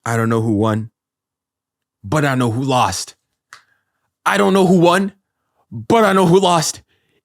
I don't know who won, but I know who lost. I don't know who won, but I know who lost.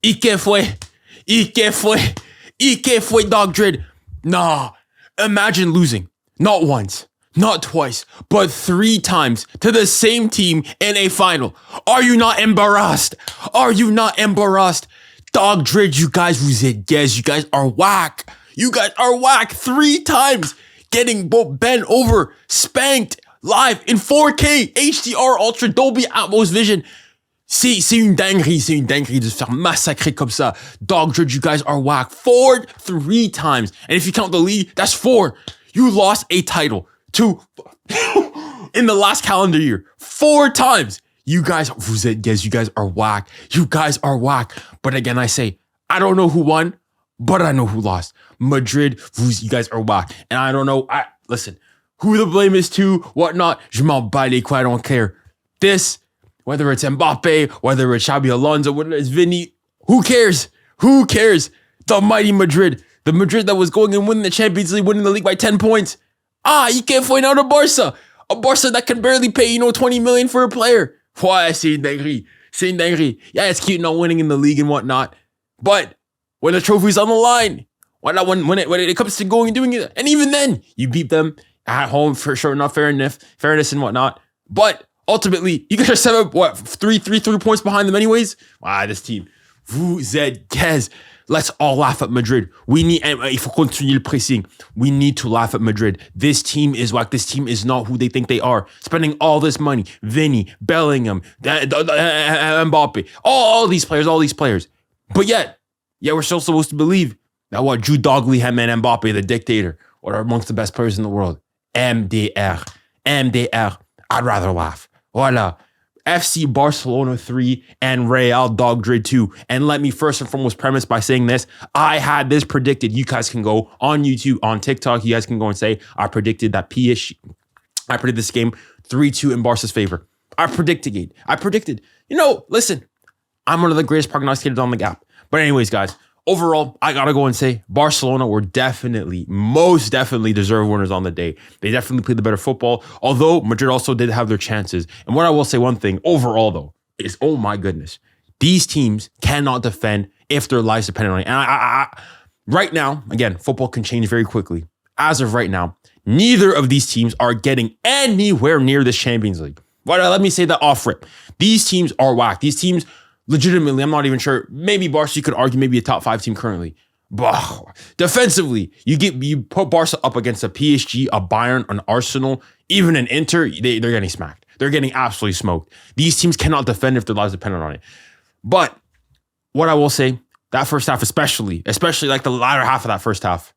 𝙎𝙬𝘖𝙖 𝙬𝙬 Nah, imagine losing, not once, not twice, but 3 times to the same team in a final. Are you not embarrassed? Are you not embarrassed? 𝙀𝙬𝙦, you guys, 𝙀𝙬𝘖, you guys are whack. You guys are whack 3 times. Getting bent over, spanked, live in 4K, HDR, Ultra, Dolby Atmos Vision. C'est une dinguerie de se faire massacrer comme ça. 𝙀𝙬𝘖, you guys are whack. 3 times. And if you count the league, that's 4. You lost a title to in the last calendar year 4 times. You guys, you guys are whack. You guys are whack. But again, I say, I don't know who won, but I know who lost. Madrid, you guys are whack. And I don't know, listen, who the blame is to, whatnot, je m'en bats les couilles, I don't care. This, whether it's Mbappe, whether it's Xabi Alonso, whether it's Vinny, who cares? Who cares? The mighty Madrid. The Madrid that was going and winning the Champions League, winning the league by 10 points. 𝙎𝙬𝘖 out of Barca. A Barca that can barely pay, 20 million for a player. Ouais, c'est une dinguerie. C'est une dinguerie. Yeah, it's cute not winning in the league and whatnot. But when the trophy's on the line, when it comes to going and doing it, and even then, you beat them at home for sure, not fairness and whatnot. But ultimately, you guys are 3 points behind them anyways. This team. Vous êtes gaze. Let's all laugh at Madrid. Il faut continuer le pressing. We need to laugh at Madrid. This team is whack. This team is not who they think they are. Spending all this money. Vinny, Bellingham, Mbappe, all these players. But yet we're still supposed to believe that 𝙬𝙬𝘖 and Mbappe, the dictator, are amongst the best players in the world. MDR. I'd rather laugh. Voila. FC Barcelona 3 and Real 𝙀𝙬𝘖 2. And let me first and foremost premise by saying this. I had this predicted. You guys can go on YouTube, on TikTok. You guys can go and say, I predicted that I predicted this game 3-2 in Barca's favor. I predicted. Listen, I'm one of the greatest prognosticators on the gap. But anyways, guys, overall, I gotta go and say Barcelona were most definitely deserved winners on the day. They definitely played the better football, although Madrid also did have their chances. And what I will say one thing, overall though, is oh my goodness, these teams cannot defend if their lives depend on it. And right now, again, football can change very quickly. As of right now, neither of these teams are getting anywhere near this Champions League. But let me say that off rip. These teams are whack. These teams, legitimately, I'm not even sure. Maybe Barca, you could argue maybe a top 5 team currently. But defensively, you put Barca up against a PSG, a Bayern, an Arsenal, even an Inter, they're getting smacked. They're getting absolutely smoked. These teams cannot defend if their lives depend on it. But what I will say, that first half especially like the latter half of that first half,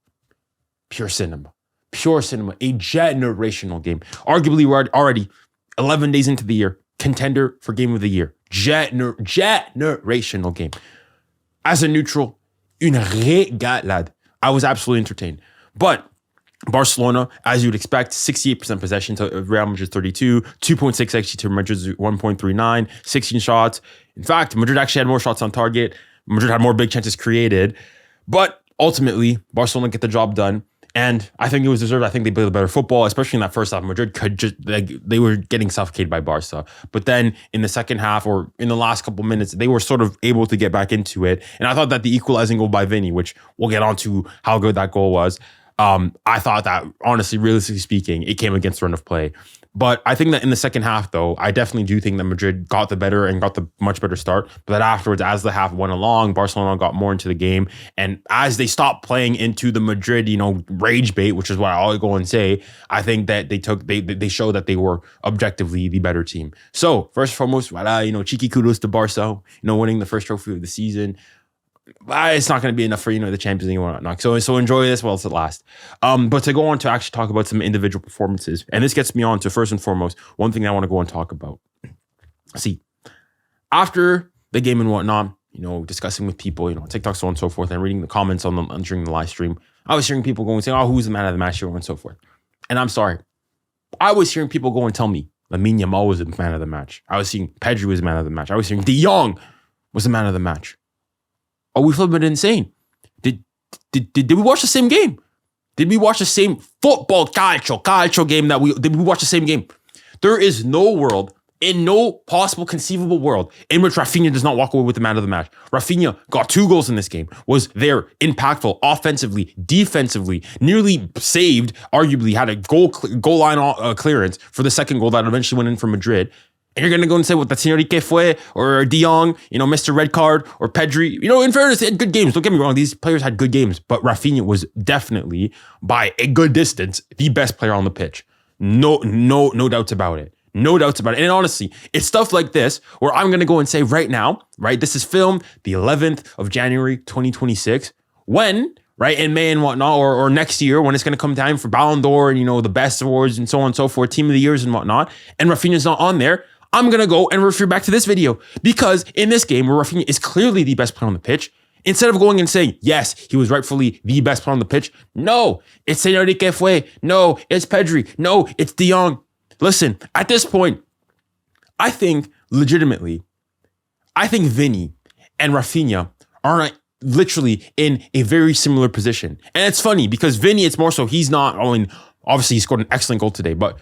pure cinema, a generational game. Arguably, we're already 11 days into the year, contender for game of the year. Generational game. As a neutral, une régalade. I was absolutely entertained. But Barcelona, as you'd expect, 68% possession to Real Madrid 32, 2.6 XG to Madrid's 1.39, 16 shots. In fact, Madrid actually had more shots on target. Madrid had more big chances created. But ultimately, Barcelona get the job done. And I think it was deserved. I think they played the better football, especially in that first half. Madrid they were getting suffocated by Barca. But then in the second half or in the last couple minutes, they were sort of able to get back into it. And I thought that the equalizing goal by Vinny, which we'll get onto how good that goal was, I thought that, honestly, realistically speaking, it came against the run of play. But I think that in the second half, though, I definitely do think that Madrid got the better and got the much better start. But that afterwards, as the half went along, Barcelona got more into the game. And as they stopped playing into the Madrid, rage bait, which is what I always go and say, I think that they showed that they were objectively the better team. So first and foremost, cheeky kudos to Barca, winning the first trophy of the season. It's not going to be enough for, the Champions League and whatnot. So enjoy this while it's at last. But to go on to actually talk about some individual performances, and this gets me on to first and foremost, one thing I want to go and talk about. See, after the game and whatnot, discussing with people, on TikTok, so on and so forth, and reading the comments during the live stream, I was hearing people go and say, oh, who's the man of the match, so on and so forth. And I'm sorry. I was hearing people go and tell me Lamine Yamal was the man of the match. I was seeing Pedri was the man of the match. I was hearing De Jong was the man of the match. Are we flipping insane? Did we watch the same game? Did we watch the same football calcio game did we watch the same game? There is no world, in no possible conceivable world, in which Rafinha does not walk away with the man of the match. Rafinha got 2 goals in this game, was there, impactful, offensively, defensively, nearly saved, arguably had a goal line clearance for the second goal that eventually went in for Madrid. And you're going to go and say, what, that's 𝙎𝙬𝘾𝘼𝘏𝘶 or 𝙎𝙬𝘾𝘼𝙎𝑎, Mr. Red Card or Pedri. In fairness, they had good games. Don't get me wrong. These players had good games, but Rafinha was definitely, by a good distance, the best player on the pitch. No doubts about it. No doubts about it. And honestly, it's stuff like this where I'm going to go and say right now, right? This is filmed the 11th of January, 2026. When, right, in May and whatnot, or next year when it's going to come time for Ballon d'Or and, the best awards and so on and so forth, Team of the Years and whatnot, and Rafinha's not on there, I'm going to go and refer back to this video because in this game where Rafinha is clearly the best player on the pitch, instead of going and saying, yes, he was rightfully the best player on the pitch, no, it's 𝙎𝙬𝘾𝘼𝘏, no, it's Pedri, no, it's De Jong. Listen, at this point, I think legitimately, Vinny and Rafinha are literally in a very similar position. And it's funny because Vinny, it's more so he's not, obviously he scored an excellent goal today, but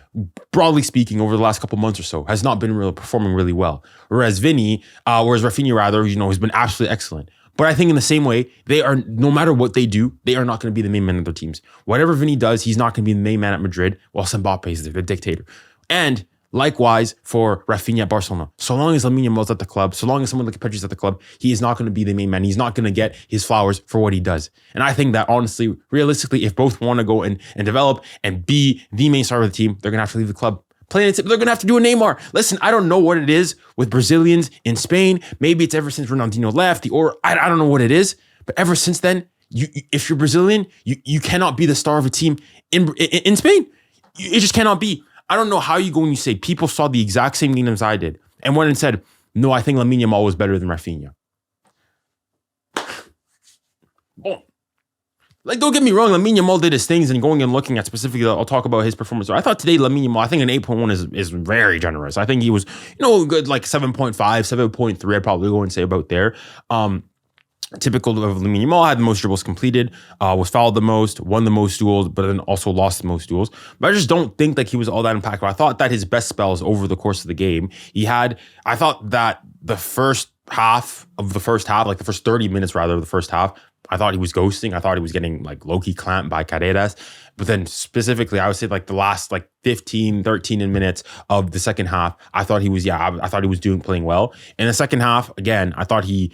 broadly speaking, over the last couple months or so, has not been really performing really well. Whereas Rafinha rather, has been absolutely excellent. But I think in the same way, they are, no matter what they do, they are not going to be the main man of their teams. Whatever Vinny does, he's not going to be the main man at Madrid, while Mbappe is the dictator. And likewise for Rafinha at Barcelona. So long as Lamine Yamal's at the club, so long as someone like Pedri's at the club, he is not going to be the main man. He's not going to get his flowers for what he does. And I think that honestly, realistically, if both want to go and develop and be the main star of the team, they're going to have to leave the club. Plain and simple, they're going to have to do a Neymar. Listen, I don't know what it is with Brazilians in Spain. Maybe it's ever since Ronaldinho left, or I don't know what it is. But ever since then, if you're Brazilian, you cannot be the star of a team in Spain. It just cannot be. I don't know how you go and you say people saw the exact same game as I did and went and said, no, I think Lamine Yamal was better than Rafinha. Boom. Don't get me wrong, Lamine Yamal did his things, and going and looking at specifically, I'll talk about his performance. I thought today Lamine Yamal, I think an 8.1 is very generous. I think he was, good 7.5, 7.3, I'd probably go and say about there. Typical of Lamine Yamal, had the most dribbles completed, was fouled the most, won the most duels, but then also lost the most duels. But I just don't think he was all that impactful. I thought that his best spells over the course of the game, I thought that the first half of the first half, the first 30 minutes rather of the first half, I thought he was ghosting. I thought he was getting low-key clamped by 𝙎𝙬𝘾𝘼𝘏. But then specifically, I would say the last 15, 13 minutes of the second half, I thought he was, I thought he was playing well. In the second half, again, I thought he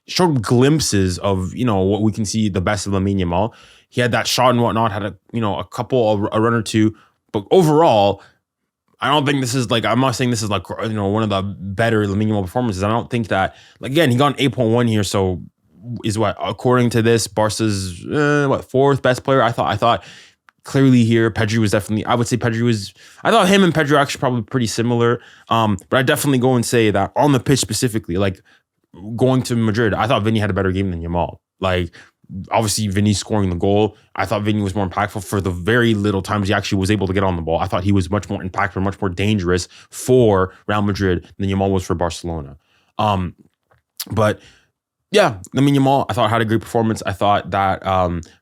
showed glimpses of, what we can see the best of Lamine Yamal. He had that shot and whatnot, had a run or two. But overall, I don't think this is I'm not saying this is one of the better Lamine Yamal performances. I don't think that, again, he got an 8.1 here. So is according to this, Barca's, fourth best player. I thought clearly here, Pedri was definitely, I thought him and Pedri are actually probably pretty similar. But I definitely go and say that on the pitch specifically, going to Madrid, I thought Vinny had a better game than Yamal. Obviously, Vinny scoring the goal. I thought Vinny was more impactful for the very little times he actually was able to get on the ball. I thought he was much more impactful, much more dangerous for Real Madrid than Yamal was for Barcelona. But yeah, Lamine Yamal, I thought had a great performance. I thought that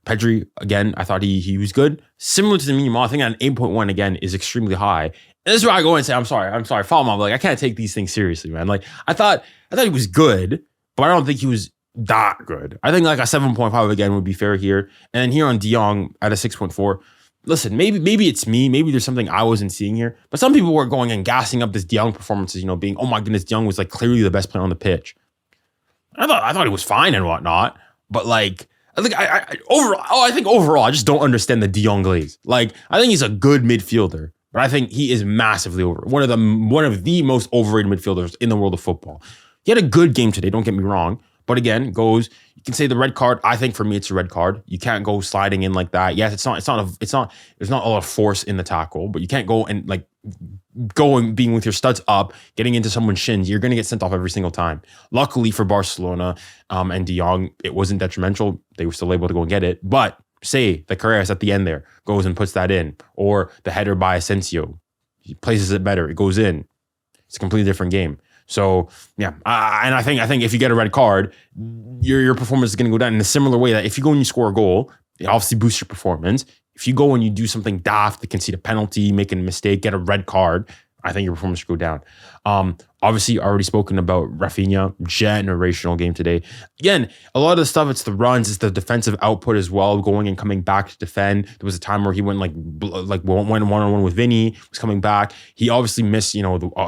Pedri, again, I thought he was good. Similar to Lamine Yamal, I think an 8.1 again is extremely high. And this is where I go and say, I'm sorry, follow mom. I can't take these things seriously, man. I thought he was good, but I don't think he was that good. I think a 7.5 again would be fair here. And here on De Jong at a 6.4. Listen, maybe it's me. Maybe there's something I wasn't seeing here. But some people were going and gassing up this De Jong performances, being, oh my goodness, De Jong was clearly the best player on the pitch. I thought he was fine and whatnot, but I think overall, I just don't understand the De Jong glaze. I think he's a good midfielder, but I think he is massively over. One of the most overrated midfielders in the world of football. He had a good game today, don't get me wrong. But again, you can say the red card. I think for me, it's a red card. You can't go sliding in like that. Yes, there's not a lot of force in the tackle, but you can't go and being with your studs up, getting into someone's shins. You're going to get sent off every single time. Luckily for Barcelona and De Jong, it wasn't detrimental. They were still able to go and get it. But say the Carreras at the end there goes and puts that in, or the header by Asensio, he places it better. It goes in. It's a completely different game. So yeah, and I think if you get a red card, your performance is going to go down in a similar way that if you go and you score a goal, it obviously boosts your performance. If you go and you do something daft to concede a penalty, make a mistake, get a red card, I think your performance should go down. Obviously, already spoken about Rafinha, generational game today. Again, a lot of the stuff, it's the runs, it's the defensive output as well, going and coming back to defend. There was a time where he went went one-on-one with Vinny, was coming back. He obviously missed, had a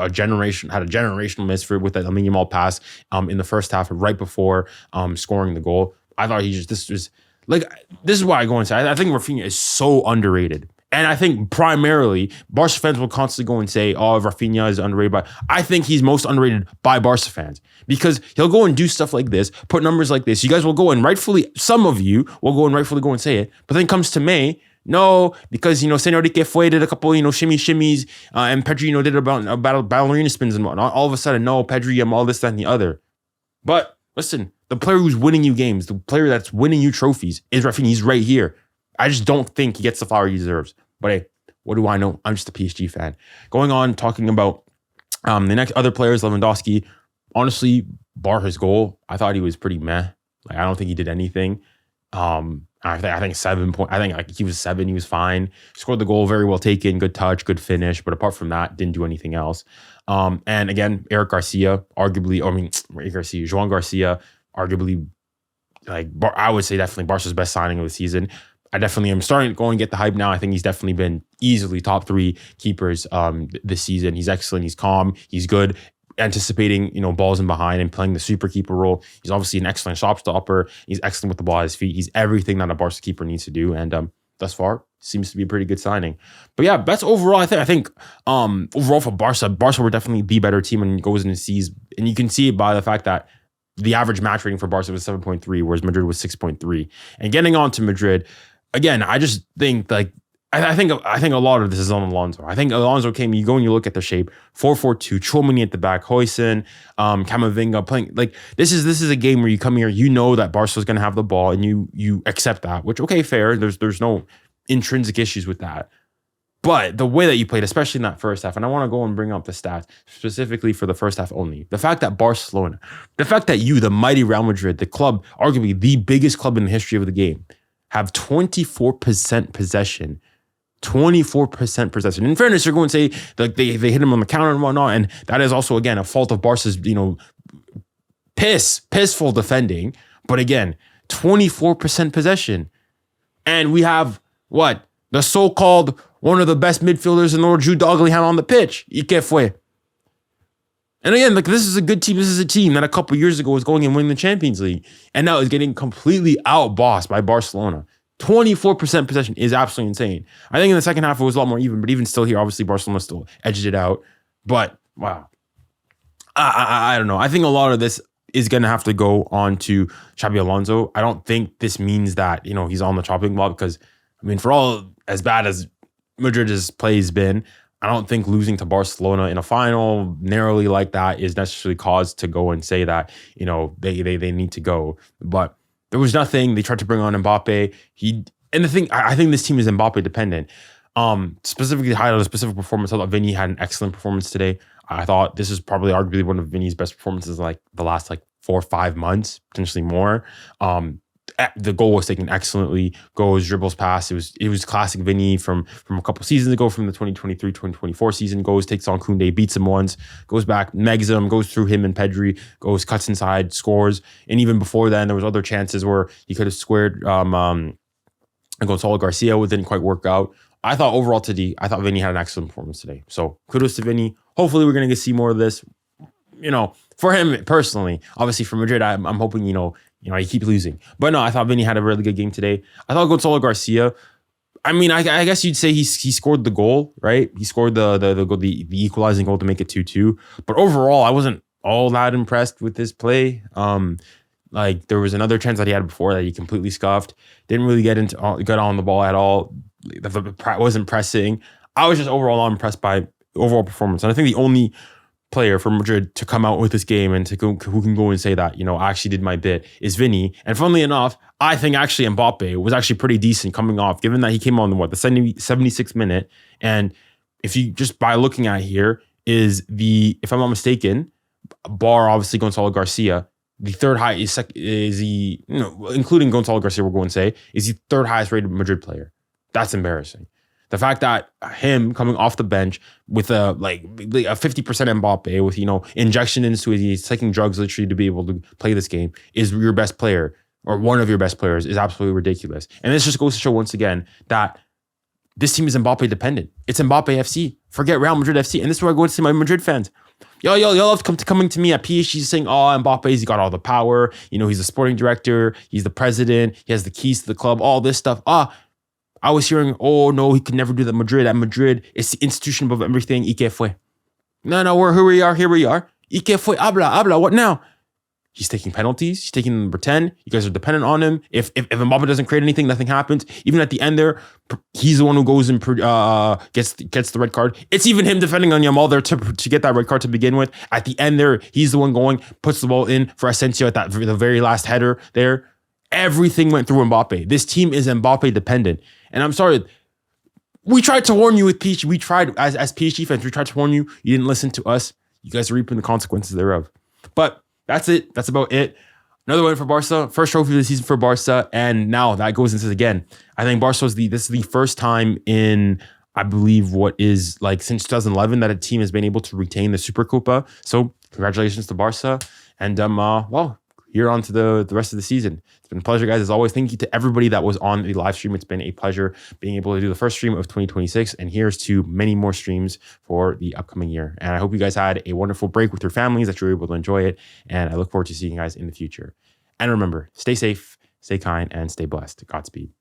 generational miss with that Lamine Yamal pass in the first half, right before scoring the goal. I thought this is why I go and say, I think Rafinha is so underrated. And I think primarily, Barca fans will constantly go and say, oh, Rafinha is underrated. But I think he's most underrated by Barca fans because he'll go and do stuff like this, put numbers like this. You guys will go and some of you will go and rightfully go and say it. But then it comes to May, no, because, 𝙎𝙊𝘾𝘼𝙎𝙏 did a couple, shimmies, and Pedri, did about ballerina spins and whatnot. All of a sudden, no, Pedri, all this, that, and the other. But listen, the player who's winning you games, the player that's winning you trophies is Rafinha. He's right here. I just don't think he gets the flower he deserves. But hey, what do I know? I'm just a PSG fan. Going on, talking about the next other players, Lewandowski. Honestly, bar his goal, I thought he was pretty meh. I don't think he did anything. I think 7 point. I think he was 7. He was fine. Scored the goal, very well taken, good touch, good finish. But apart from that, didn't do anything else. And again, Joan Garcia, arguably, I would say definitely Barca's best signing of the season. I definitely am starting to go and get the hype now. I think he's definitely been easily top 3 keepers this season. He's excellent. He's calm. He's good. Anticipating, balls in behind and playing the super keeper role. He's obviously an excellent shot stopper. He's excellent with the ball at his feet. He's everything that a Barca keeper needs to do. And thus far, seems to be a pretty good signing. But yeah, that's overall. I think overall for Barca were definitely the better team and goes into sees. And you can see it by the fact that the average match rating for Barca was 7.3, whereas Madrid was 6.3. And getting on to Madrid. Again, I just think I think a lot of this is on Alonso. I think Alonso came. You go and you look at the shape: 4-4-2, 𝙊𝙾𝘼 at the back, 𝙀𝙊𝘾𝘼𝘾, Camavinga playing. This is a game where you come here, that Barca's going to have the ball, and you accept that. Which okay, fair. There's no intrinsic issues with that. But the way that you played, especially in that first half, and I want to go and bring up the stats specifically for the first half only. The fact that Barcelona, the fact that the mighty Real Madrid, the club, arguably the biggest club in the history of the game, have 24% possession. 24% possession. In fairness, you're going to say they hit him on the counter and whatnot, and that is also, again, a fault of Barca's, pissful defending. But again, 24% possession. And we have, the so-called one of the best midfielders in the world, 𝙀𝙀 on the pitch. 𝙎𝙀𝘋𝙀. And again, this is a good team. This is a team that a couple years ago was going and winning the Champions League. And now is getting completely outbossed by Barcelona. 24% possession is absolutely insane. I think in the second half, it was a lot more even. But even still here, obviously, Barcelona still edged it out. But, wow. I don't know. I think a lot of this is going to have to go on to Xabi Alonso. I don't think this means that, he's on the chopping block. Because, for all as bad as Madrid's play has been, I don't think losing to Barcelona in a final narrowly like that is necessarily cause to go and say that, they need to go. But there was nothing. They tried to bring on Mbappe. I think this team is Mbappe dependent. Specifically to highlight a specific performance, I thought Vinny had an excellent performance today. I thought this is probably arguably one of Vinny's best performances the last 4 or 5 months, potentially more. The goal was taken excellently. Goes, dribbles, pass. It was classic Vinny from a couple seasons ago, from the 2023-2024 season. Goes, takes on Koundé, beats him once, goes back, megs him, goes through him and Pedri, goes, cuts inside, scores. And even before then, there was other chances where he could have squared Gonzalo Garcia, it didn't quite work out. I thought overall today, Vinny had an excellent performance today. So kudos to Vinny. Hopefully we're going to see more of this. For him personally, obviously for Madrid, I'm hoping, he keeps losing. But no, I thought Vinny had a really good game today. I thought Gonzalo Garcia, I guess you'd say he scored the goal, right? He scored the equalizing goal to make it 2-2. But overall, I wasn't all that impressed with his play. There was another chance that he had before that he completely scuffed. Didn't really get on the ball at all. Wasn't pressing. I was just overall not impressed by overall performance. And I think the only player from Madrid to come out with this game and who can go and say that, I actually did my bit is Vinny. And funnily enough, I think actually Mbappe was actually pretty decent coming off, given that he came on the 76th minute. And if you just by looking at here is if I'm not mistaken, bar obviously Gonzalo Garcia, the third high is he, including Gonzalo Garcia, we're going to say, is the third highest rated Madrid player. That's embarrassing. The fact that him coming off the bench with a 50% Mbappe with, injection into it, he's taking drugs literally to be able to play this game, is your best player or one of your best players, is absolutely ridiculous. And this just goes to show once again that this team is Mbappe dependent. It's Mbappe FC. Forget Real Madrid FC. And this is where I go to see my Madrid fans. Y'all love coming to me at PSG saying, oh, Mbappe's got all the power. He's the sporting director. He's the president. He has the keys to the club, all this stuff. I was hearing, oh, no, he could never do that Madrid. At Madrid, it's the institution above everything. ¿Y qué fue? No, here we are. ¿Y qué fue? Habla, what now? He's taking penalties. He's taking number 10. You guys are dependent on him. If Mbappe doesn't create anything, nothing happens. Even at the end there, he's the one who goes and gets the red card. It's even him defending on Yamal there to get that red card to begin with. At the end there, he's the one going, puts the ball in for Asensio at the very last header there. Everything went through Mbappe. This team is Mbappe dependent. And I'm sorry, we tried to warn you with PSG. We tried, as PSG fans, we tried to warn you. You didn't listen to us. You guys are reaping the consequences thereof. But that's it. That's about it. Another win for Barca. First trophy of the season for Barca. And now that goes into, again, I think this is the first time in, I believe, what is since 2011 that a team has been able to retain the Supercopa. So congratulations to Barca. And here on to the rest of the season. It's been a pleasure, guys. As always, thank you to everybody that was on the live stream. It's been a pleasure being able to do the first stream of 2026. And here's to many more streams for the upcoming year. And I hope you guys had a wonderful break with your families, that you were able to enjoy it. And I look forward to seeing you guys in the future. And remember, stay safe, stay kind, and stay blessed. Godspeed.